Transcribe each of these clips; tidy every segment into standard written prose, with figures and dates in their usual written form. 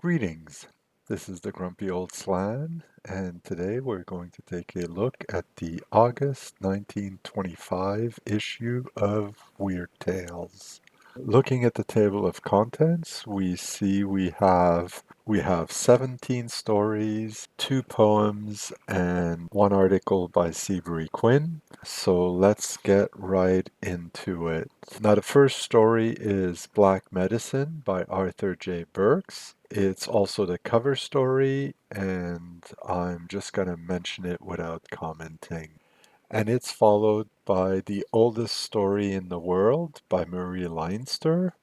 Greetings. This is the Grumpy Old Slan, and today we're going to take a look at the August 1925 issue of Weird Tales. Looking at the table of contents, we see we have 17 stories, 2 poems, and 1 article by Seabury Quinn. So let's get right into it. Now, the first story is Black Medicine by Arthur J. Burks. It's also the cover story, and I'm just going to mention it without commenting. And it's followed by The Oldest Story in the World by Murray Leinster.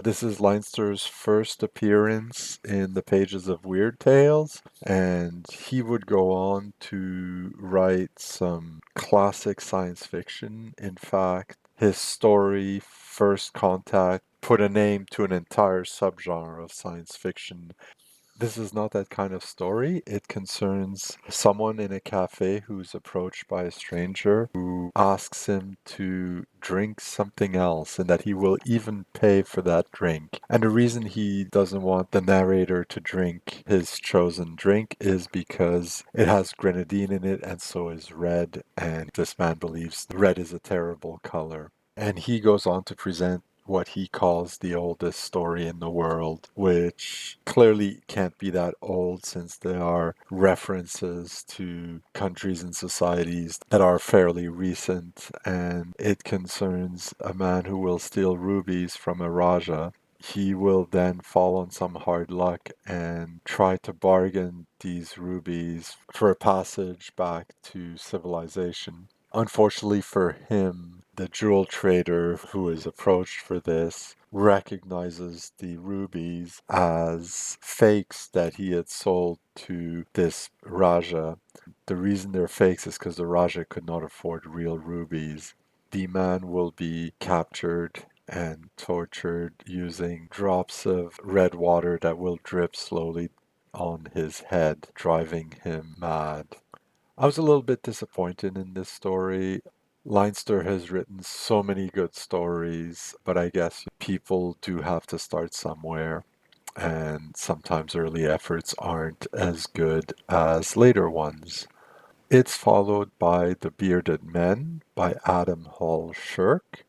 This is Leinster's first appearance in the pages of Weird Tales, and he would go on to write some classic science fiction. In fact, his story, First Contact, put a name to an entire subgenre of science fiction. This is not that kind of story. It concerns someone in a cafe who's approached by a stranger who asks him to drink something else and that he will even pay for that drink. And the reason he doesn't want the narrator to drink his chosen drink is because it has grenadine in it and so is red. And this man believes red is a terrible color. And he goes on to present what he calls the oldest story in the world, which clearly can't be that old since there are references to countries and societies that are fairly recent, and it concerns a man who will steal rubies from a Raja. He will then fall on some hard luck and try to bargain these rubies for a passage back to civilization. Unfortunately for him, the jewel trader who is approached for this recognizes the rubies as fakes that he had sold to this Raja. The reason they're fakes is because the Raja could not afford real rubies. The man will be captured and tortured using drops of red water that will drip slowly on his head, driving him mad. I was a little bit disappointed in this story. Leinster has written so many good stories, but I guess people do have to start somewhere, and sometimes early efforts aren't as good as later ones. It's followed by The Bearded Men by Adam Hall Shirk.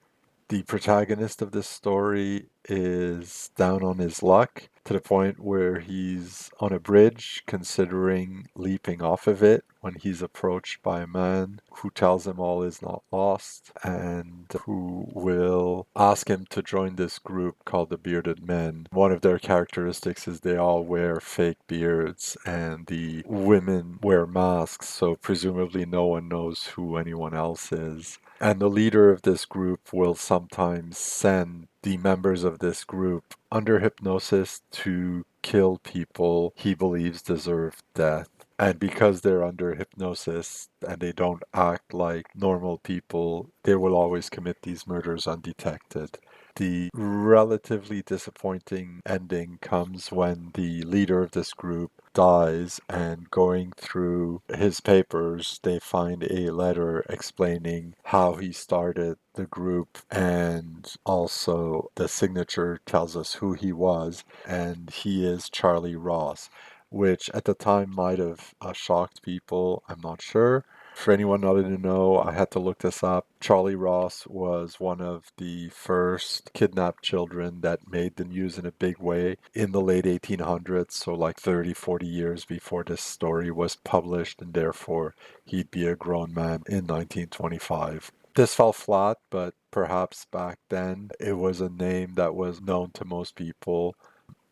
The protagonist of this story is down on his luck to the point where he's on a bridge considering leaping off of it when he's approached by a man who tells him all is not lost and who will ask him to join this group called the Bearded Men. One of their characteristics is they all wear fake beards and the women wear masks, so presumably no one knows who anyone else is. And the leader of this group will sometimes send the members of this group under hypnosis to kill people he believes deserve death. And because they're under hypnosis and they don't act like normal people, they will always commit these murders undetected. The relatively disappointing ending comes when the leader of this group dies, and going through his papers, they find a letter explaining how he started the group, and also the signature tells us who he was, and he is Charlie Ross, which at the time might have shocked people. I'm not sure. For anyone not in the know, I had to look this up. Charlie Ross was one of the first kidnapped children that made the news in a big way in the late 1800s, so like 30, 40 years before this story was published, and therefore he'd be a grown man in 1925. This fell flat, but perhaps back then it was a name that was known to most people.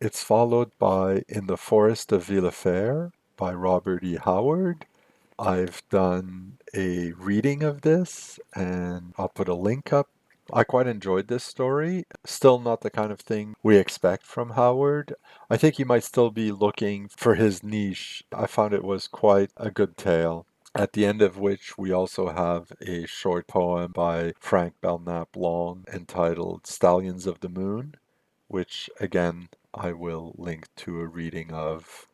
It's followed by In the Forest of Villefère by Robert E. Howard. I've done a reading of this and I'll put a link up. I quite enjoyed this story. Still not the kind of thing we expect from Howard. I think he might still be looking for his niche. I found it was quite a good tale. At the end of which we also have a short poem by Frank Belknap Long entitled Stallions of the Moon, which again I will link to a reading of.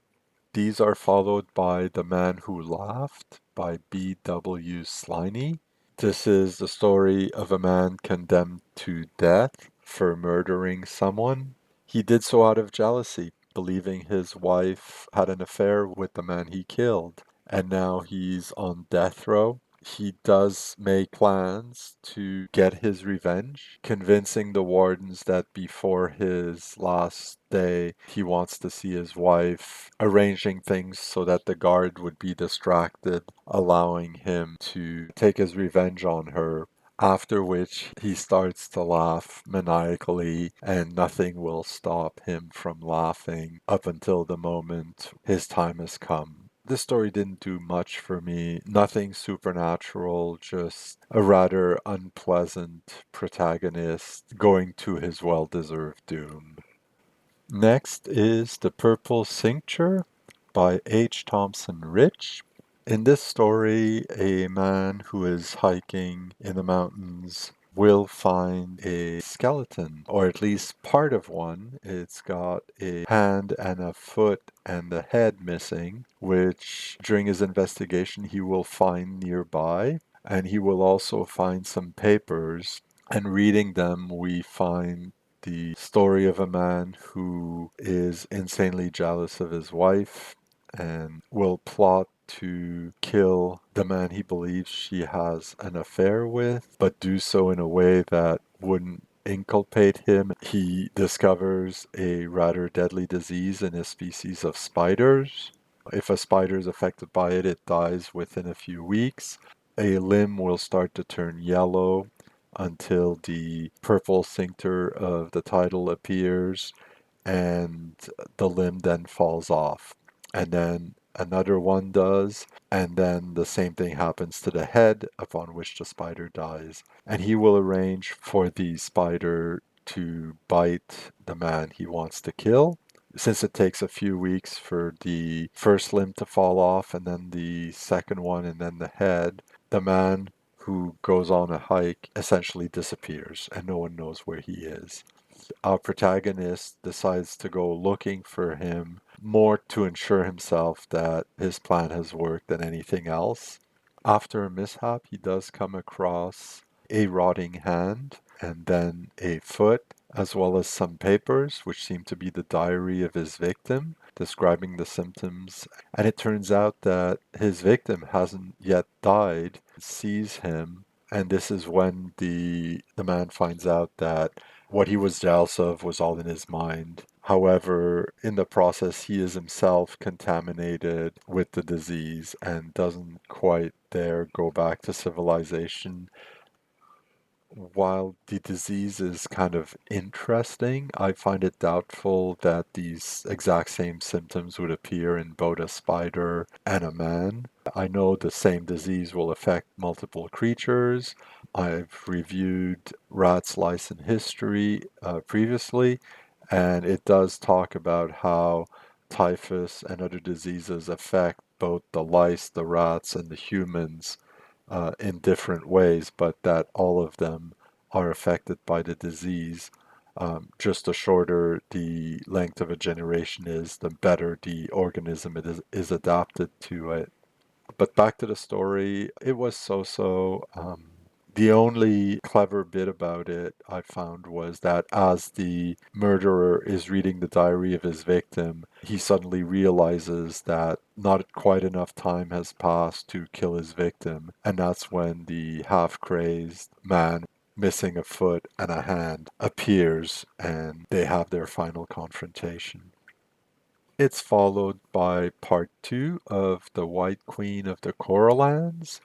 These are followed by The Man Who Laughed by B.W. Sliney. This is the story of a man condemned to death for murdering someone. He did so out of jealousy. believing his wife had an affair with the man he killed, and now he's on death row. He does make plans to get his revenge, convincing the wardens that before his last day, he wants to see his wife, arranging things so that the guard would be distracted, allowing him to take his revenge on her. After which he starts to laugh maniacally, and nothing will stop him from laughing up until the moment his time has come. This story didn't do much for me. Nothing supernatural, just a rather unpleasant protagonist going to his well-deserved doom. Next is The Purple Cincture by H. Thompson Rich. In this story, a man who is hiking in the mountains will find a skeleton, or at least part of one. It's got a hand and a foot and the head missing, which during his investigation he will find nearby. And he will also find some papers. And reading them, we find the story of a man who is insanely jealous of his wife and will plot to kill the man he believes she has an affair with, but do so in a way that wouldn't inculpate him. He discovers a rather deadly disease in a species of spiders. If a spider is affected by it, it dies within a few weeks. A limb will start to turn yellow until the purple cincture of the title appears, and the limb then falls off. And then another one does, and then the same thing happens to the head, upon which the spider dies. And he will arrange for the spider to bite the man he wants to kill. Since it takes a few weeks for the first limb to fall off, and then the second one, and then the head, the man who goes on a hike essentially disappears, and no one knows where he is. Our protagonist decides to go looking for him more to ensure himself that his plan has worked than anything else. After a mishap, he does come across a rotting hand and then a foot, as well as some papers, which seem to be the diary of his victim, describing the symptoms. And it turns out that his victim hasn't yet died, sees him, and this is when the man finds out that what he was jealous of was all in his mind. However, in the process, he is himself contaminated with the disease and doesn't quite dare go back to civilization. While the disease is kind of interesting, I find it doubtful that these exact same symptoms would appear in both a spider and a man. I know the same disease will affect multiple creatures. I've reviewed Rat's Lice in History previously, and it does talk about how typhus and other diseases affect both the lice, the rats, and the humans in different ways, but that all of them are affected by the disease. Just the shorter the length of a generation is, the better the organism is adapted to it. But back to the story, it was so-so. The only clever bit about it I found was that as the murderer is reading the diary of his victim, he suddenly realizes that not quite enough time has passed to kill his victim. And that's when the half-crazed man missing a foot and a hand appears, and they have their final confrontation. It's followed by part two of The White Queen of the Corollans.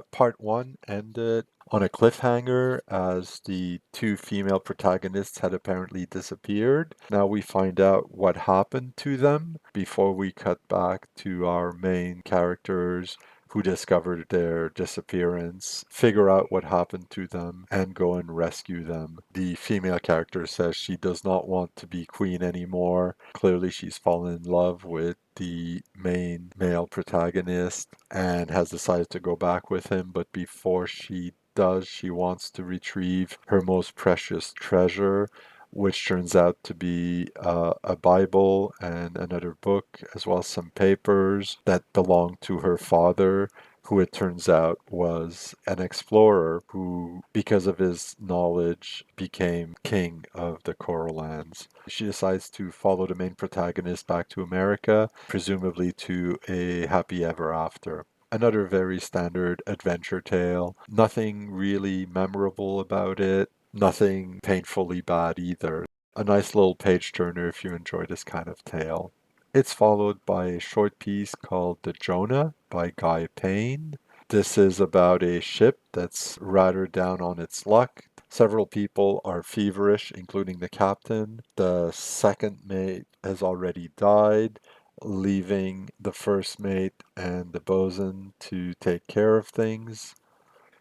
Part one ended on a cliffhanger as the two female protagonists had apparently disappeared. Now we find out what happened to them before we cut back to our main characters who discovered their disappearance, figure out what happened to them, and go and rescue them. The female character says she does not want to be queen anymore. Clearly, she's fallen in love with the main male protagonist and has decided to go back with him, but before she does, she wants to retrieve her most precious treasure, which turns out to be a Bible and another book, as well as some papers that belong to her father. who it turns out was an explorer who, because of his knowledge, became king of the Corollans. She decides to follow the main protagonist back to America, presumably to a happy ever after. Another very standard adventure tale. Nothing really memorable about it. Nothing painfully bad either. A nice little page turner if you enjoy this kind of tale. It's followed by a short piece called The Jonah by Guy Payne. This is about a ship that's rather down on its luck. Several people are feverish, including the captain. The second mate has already died, leaving the first mate and the bosun to take care of things.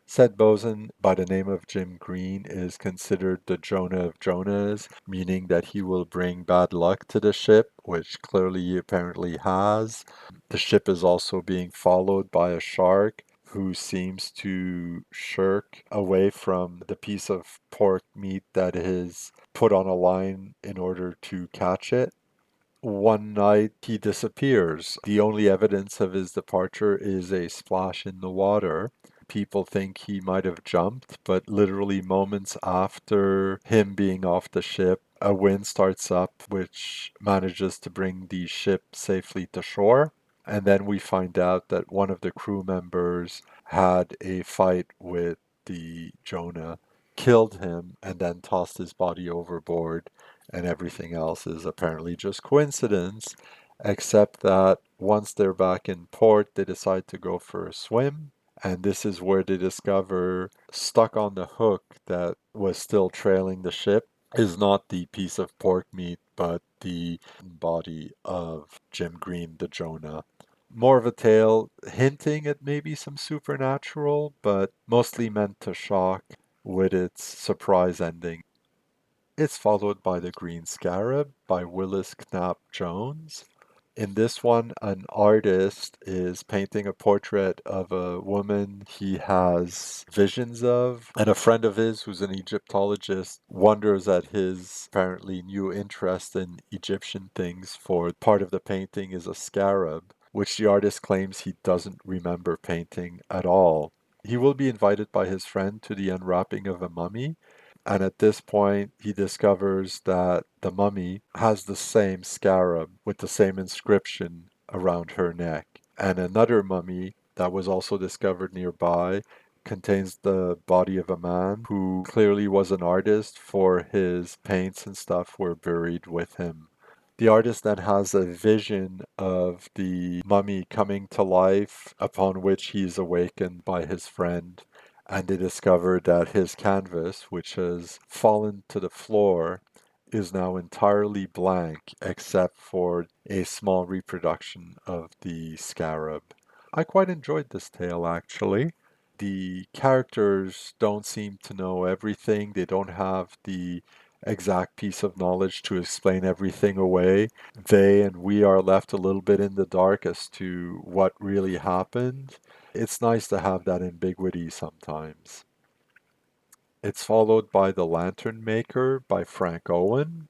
Said bosun, by the name of Jim Green, is considered the Jonah of Jonahs, meaning that he will bring bad luck to the ship, which clearly he apparently has. The ship is also being followed by a shark who seems to shirk away from the piece of pork meat that is put on a line in order to catch it. One night he disappears. The only evidence of his departure is a splash in the water. People think he might have jumped, but literally moments after him being off the ship, a wind starts up which manages to bring the ship safely to shore. And then we find out that one of the crew members had a fight with the Jonah, killed him, and then tossed his body overboard, and everything else is apparently just coincidence, except that once they're back in port, they decide to go for a swim. And this is where they discover, stuck on the hook that was still trailing the ship, is not the piece of pork meat, but the body of Jim Green, the Jonah. More of a tale hinting at maybe some supernatural, but mostly meant to shock with its surprise ending. It's followed by The Green Scarab by Willis Knapp Jones. In this one, an artist is painting a portrait of a woman he has visions of, and a friend of his who's an Egyptologist wonders at his apparently new interest in Egyptian things, for part of the painting is a scarab, which the artist claims he doesn't remember painting at all. He will be invited by his friend to the unwrapping of a mummy, and at this point, he discovers that the mummy has the same scarab with the same inscription around her neck. And another mummy that was also discovered nearby contains the body of a man who clearly was an artist, for his paints and stuff were buried with him. The artist then has a vision of the mummy coming to life, upon which he is awakened by his friend, and they discover that his canvas, which has fallen to the floor, is now entirely blank except for a small reproduction of the scarab. I quite enjoyed this tale actually. The characters don't seem to know everything, they don't have the exact piece of knowledge to explain everything away. They and we are left a little bit in the dark as to what really happened. It's nice to have that ambiguity sometimes. It's followed by The Lantern Maker by Frank Owen.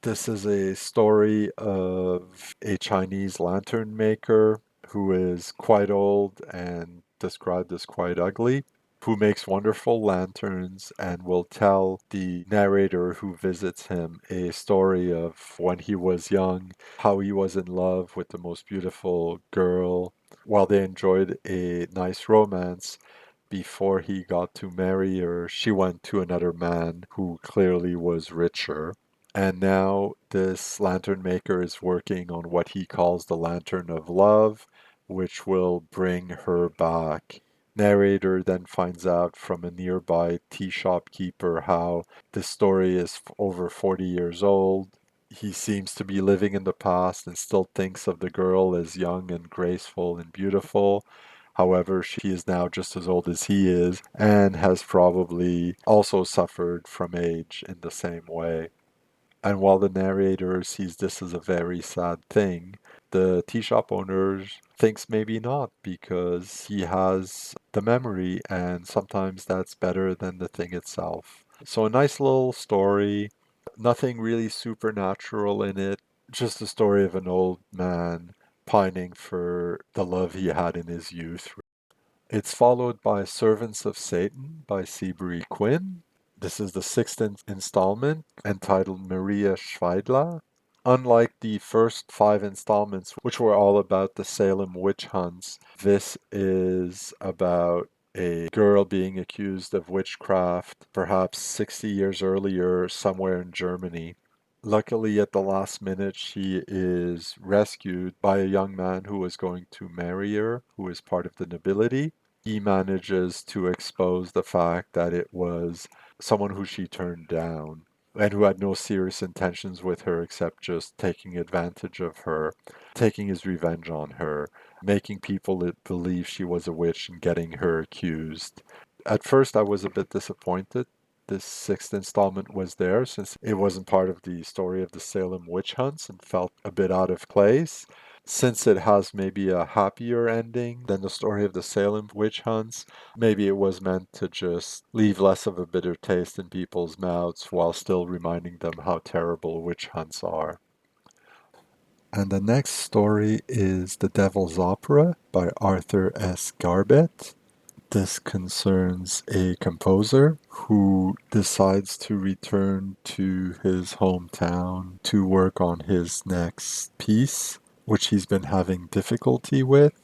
This is a story of a Chinese lantern maker who is quite old and described as quite ugly, who makes wonderful lanterns and will tell the narrator who visits him a story of when he was young, how he was in love with the most beautiful girl. While they enjoyed a nice romance, before he got to marry her, she went to another man who clearly was richer. And now this lantern maker is working on what he calls the Lantern of Love, which will bring her back. Narrator then finds out from a nearby tea shop keeper how this story is over 40 years old. He seems to be living in the past and still thinks of the girl as young and graceful and beautiful. However, she is now just as old as he is and has probably also suffered from age in the same way. And while the narrator sees this as a very sad thing, the tea shop owner thinks maybe not, because he has the memory and sometimes that's better than the thing itself. So a nice little story, nothing really supernatural in it, just the story of an old man pining for the love he had in his youth. It's followed by Servants of Satan by Seabury Quinn. This is the sixth installment entitled Maria Schweidler. Unlike the first five installments, which were all about the Salem witch hunts, this is about a girl being accused of witchcraft perhaps 60 years earlier somewhere in Germany. Luckily, at the last minute, she is rescued by a young man who is going to marry her, who is part of the nobility. He manages to expose the fact that it was someone who she turned down and who had no serious intentions with her except just taking advantage of her, taking his revenge on her, making people believe she was a witch and getting her accused. At first, I was a bit disappointed this sixth installment was there since it wasn't part of the story of the Salem witch hunts and felt a bit out of place. Since it has maybe a happier ending than the story of the Salem witch hunts, maybe it was meant to just leave less of a bitter taste in people's mouths while still reminding them how terrible witch hunts are. And the next story is The Devil's Opera by Arthur S. Garbett. This concerns a composer who decides to return to his hometown to work on his next piece, which he's been having difficulty with.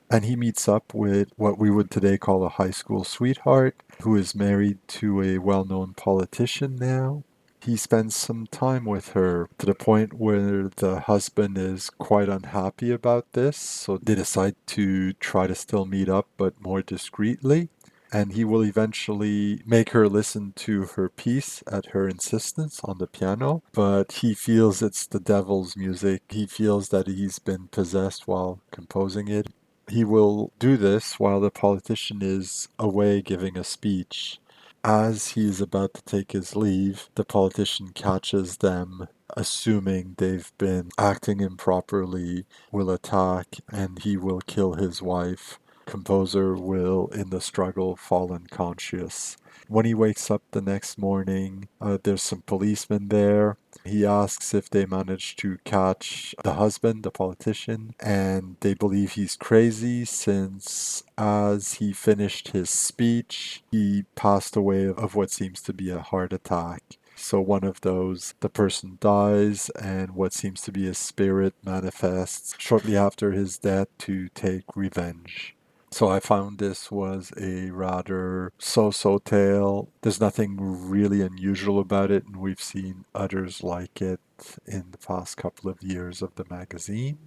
And he meets up with what we would today call a high school sweetheart, who is married to a well known politician now. He spends some time with her to the point where the husband is quite unhappy about this, so they decide to try to still meet up but more discreetly. And he will eventually make her listen to her piece at her insistence on the piano, but he feels it's the devil's music. He feels that he's been possessed while composing it. He will do this while the politician is away giving a speech. As he is about to take his leave, the politician catches them, assuming they've been acting improperly, will attack, and he will kill his wife. Composer will, in the struggle, fall unconscious. When he wakes up the next morning, there's some policemen there. He asks if they managed to catch the husband, the politician, and they believe he's crazy since as he finished his speech, he passed away of what seems to be a heart attack. So one of those, the person dies, and what seems to be a spirit manifests shortly after his death to take revenge. So I found this was a rather so-so tale. There's nothing really unusual about it, and we've seen others like it in the past couple of years of the magazine.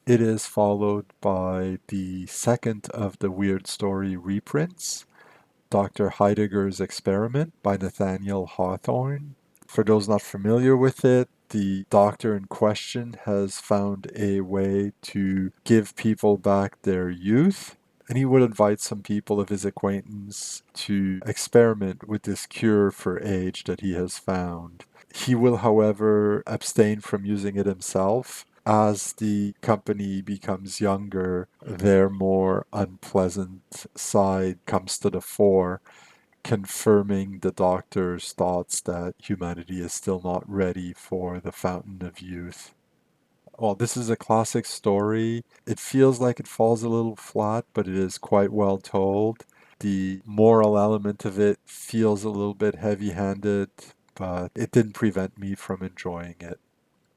It is followed by the second of the Weird Story reprints, Dr. Heidegger's Experiment by Nathaniel Hawthorne. For those not familiar with it, the doctor in question has found a way to give people back their youth, and he would invite some people of his acquaintance to experiment with this cure for age that he has found. He will, however, abstain from using it himself. As the company becomes younger, their more unpleasant side comes to the fore, confirming the doctor's thoughts that humanity is still not ready for the fountain of youth. Well, this is a classic story. It feels like it falls a little flat, but it is quite well told. The moral element of it feels a little bit heavy handed, but it didn't prevent me from enjoying it.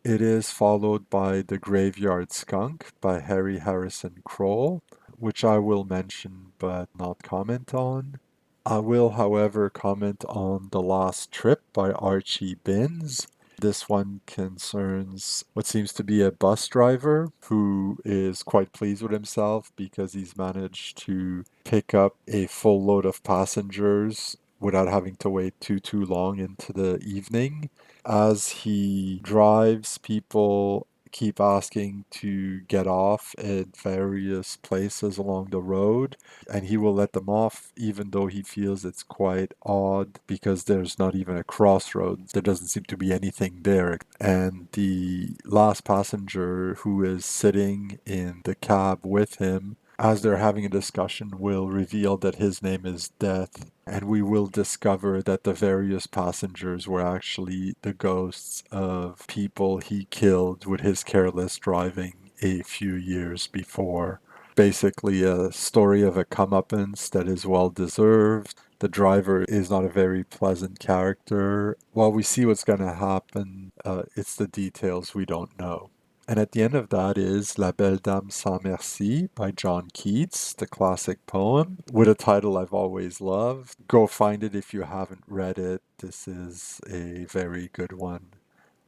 It is followed by The Graveyard Skunk by Harry Harrison Kroll, which I will mention but not comment on. I will, however, comment on The Last Trip by Archie Binns. This one concerns what seems to be a bus driver who is quite pleased with himself because he's managed to pick up a full load of passengers without having to wait too long into the evening. As he drives, people keep asking to get off at various places along the road, and he will let them off even though he feels it's quite odd because there's not even a crossroads. There doesn't seem to be anything there. And the last passenger who is sitting in the cab with him, as they're having a discussion, will reveal that his name is Death, and we will discover that the various passengers were actually the ghosts of people he killed with his careless driving a few years before. basically a story of a comeuppance that is well deserved. The driver is not a very pleasant character. While we see what's going to happen, it's the details we don't know. And at the end of that is La Belle Dame sans Merci by John Keats, the classic poem, with a title I've always loved. Go find it if you haven't read it. This is a very good one.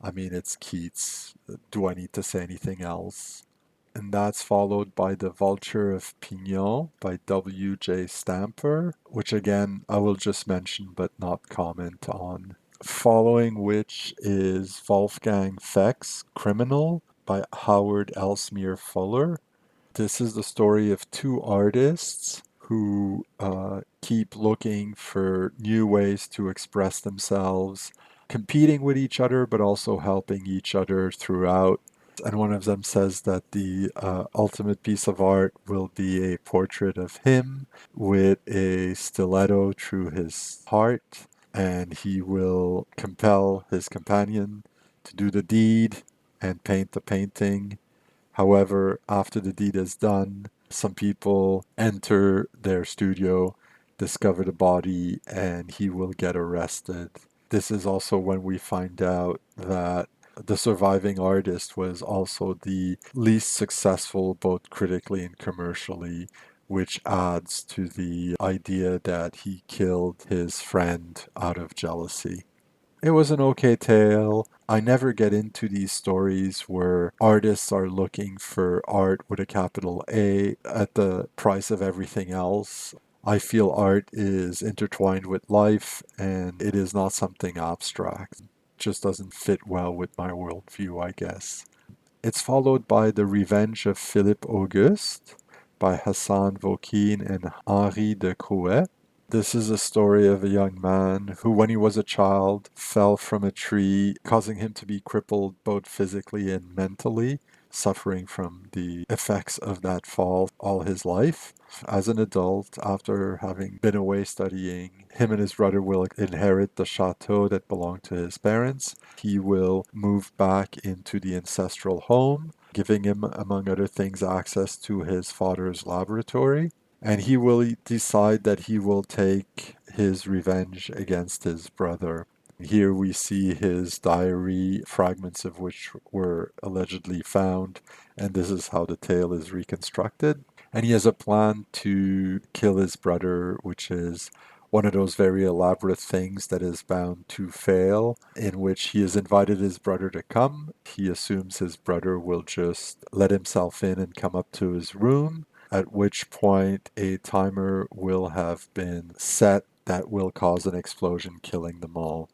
I mean, it's Keats. Do I need to say anything else? And that's followed by The Vulture of Pignon by W.J. Stamper, which again I will just mention but not comment on. Following which is Wolfgang Feck's Criminal by Howard Ellesmere Fuller. This is the story of two artists who keep looking for new ways to express themselves, competing with each other, but also helping each other throughout. And one of them says that the ultimate piece of art will be a portrait of him with a stiletto through his heart, and he will compel his companion to do the deed and paint the painting. However, after the deed is done, some people enter their studio, discover the body, and he will get arrested. This is also when we find out that the surviving artist was also the least successful, both critically and commercially, which adds to the idea that he killed his friend out of jealousy. It was an okay tale. I never get into these stories where artists are looking for art with a capital A at the price of everything else. I feel art is intertwined with life and it is not something abstract. It just doesn't fit well with my worldview, I guess. It's followed by The Revenge of Philippe Auguste by Hassan Vauquin and Henri de Crouet. This is a story of a young man who, when he was a child, fell from a tree, causing him to be crippled both physically and mentally, suffering from the effects of that fall all his life. As an adult, after having been away studying, him and his brother will inherit the chateau that belonged to his parents. He will move back into the ancestral home, giving him, among other things, access to his father's laboratory, and he will decide that he will take his revenge against his brother. Here we see his diary, fragments of which were allegedly found, and this is how the tale is reconstructed. And he has a plan to kill his brother, which is one of those very elaborate things that is bound to fail, in which he has invited his brother to come. He assumes his brother will just let himself in and come up to his room, at which point a timer will have been set that will cause an explosion, killing them all.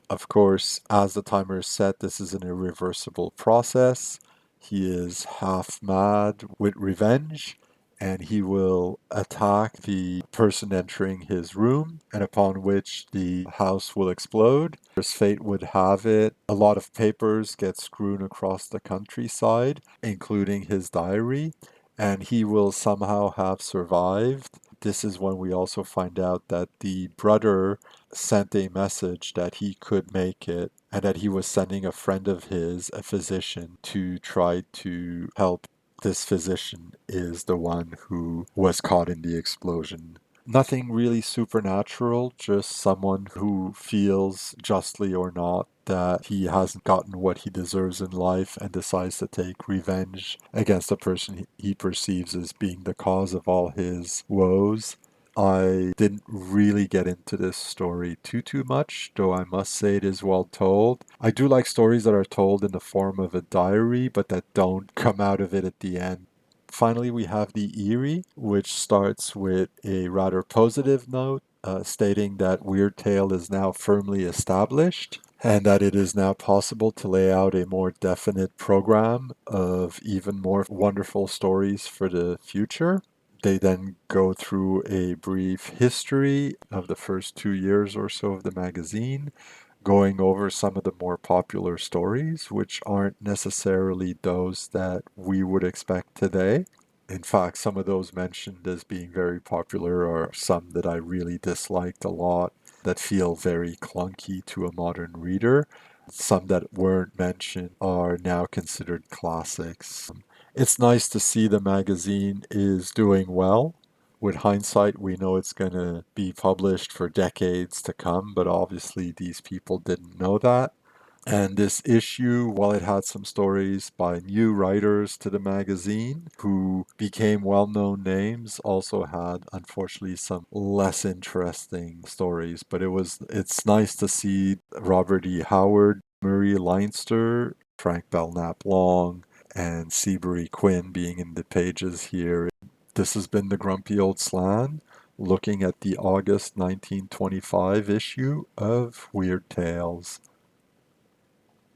Of course, as the timer is set, this is an irreversible process. He is half mad with revenge, and he will attack the person entering his room, and upon which the house will explode. As fate would have it, a lot of papers get strewn across the countryside, including his diary, and he will somehow have survived. This is when we also find out that the brother sent a message that he could make it and that he was sending a friend of his, a physician, to try to help. This physician is the one who was caught in the explosion. Nothing really supernatural, just someone who feels, justly or not, that he hasn't gotten what he deserves in life and decides to take revenge against the person he perceives as being the cause of all his woes. I didn't really get into this story too much, though I must say it is well told. I do like stories that are told in the form of a diary, but that don't come out of it at the end. Finally, we have The Eerie, which starts with a rather positive note, stating that Weird Tale is now firmly established and that it is now possible to lay out a more definite program of even more wonderful stories for the future. They then go through a brief history of the first 2 years or so of the magazine, going over some of the more popular stories, which aren't necessarily those that we would expect today. In fact, some of those mentioned as being very popular are some that I really disliked a lot, that feel very clunky to a modern reader. Some that weren't mentioned are now considered classics. It's nice to see the magazine is doing well. With hindsight, we know it's going to be published for decades to come, but obviously these people didn't know that. And this issue, while it had some stories by new writers to the magazine who became well known names, also had unfortunately some less interesting stories. But it's nice to see Robert E. Howard, Murray Leinster, Frank Belknap Long, and Seabury Quinn being in the pages here. This has been the Grumpy Old Slan, looking at the August 1925 issue of Weird Tales.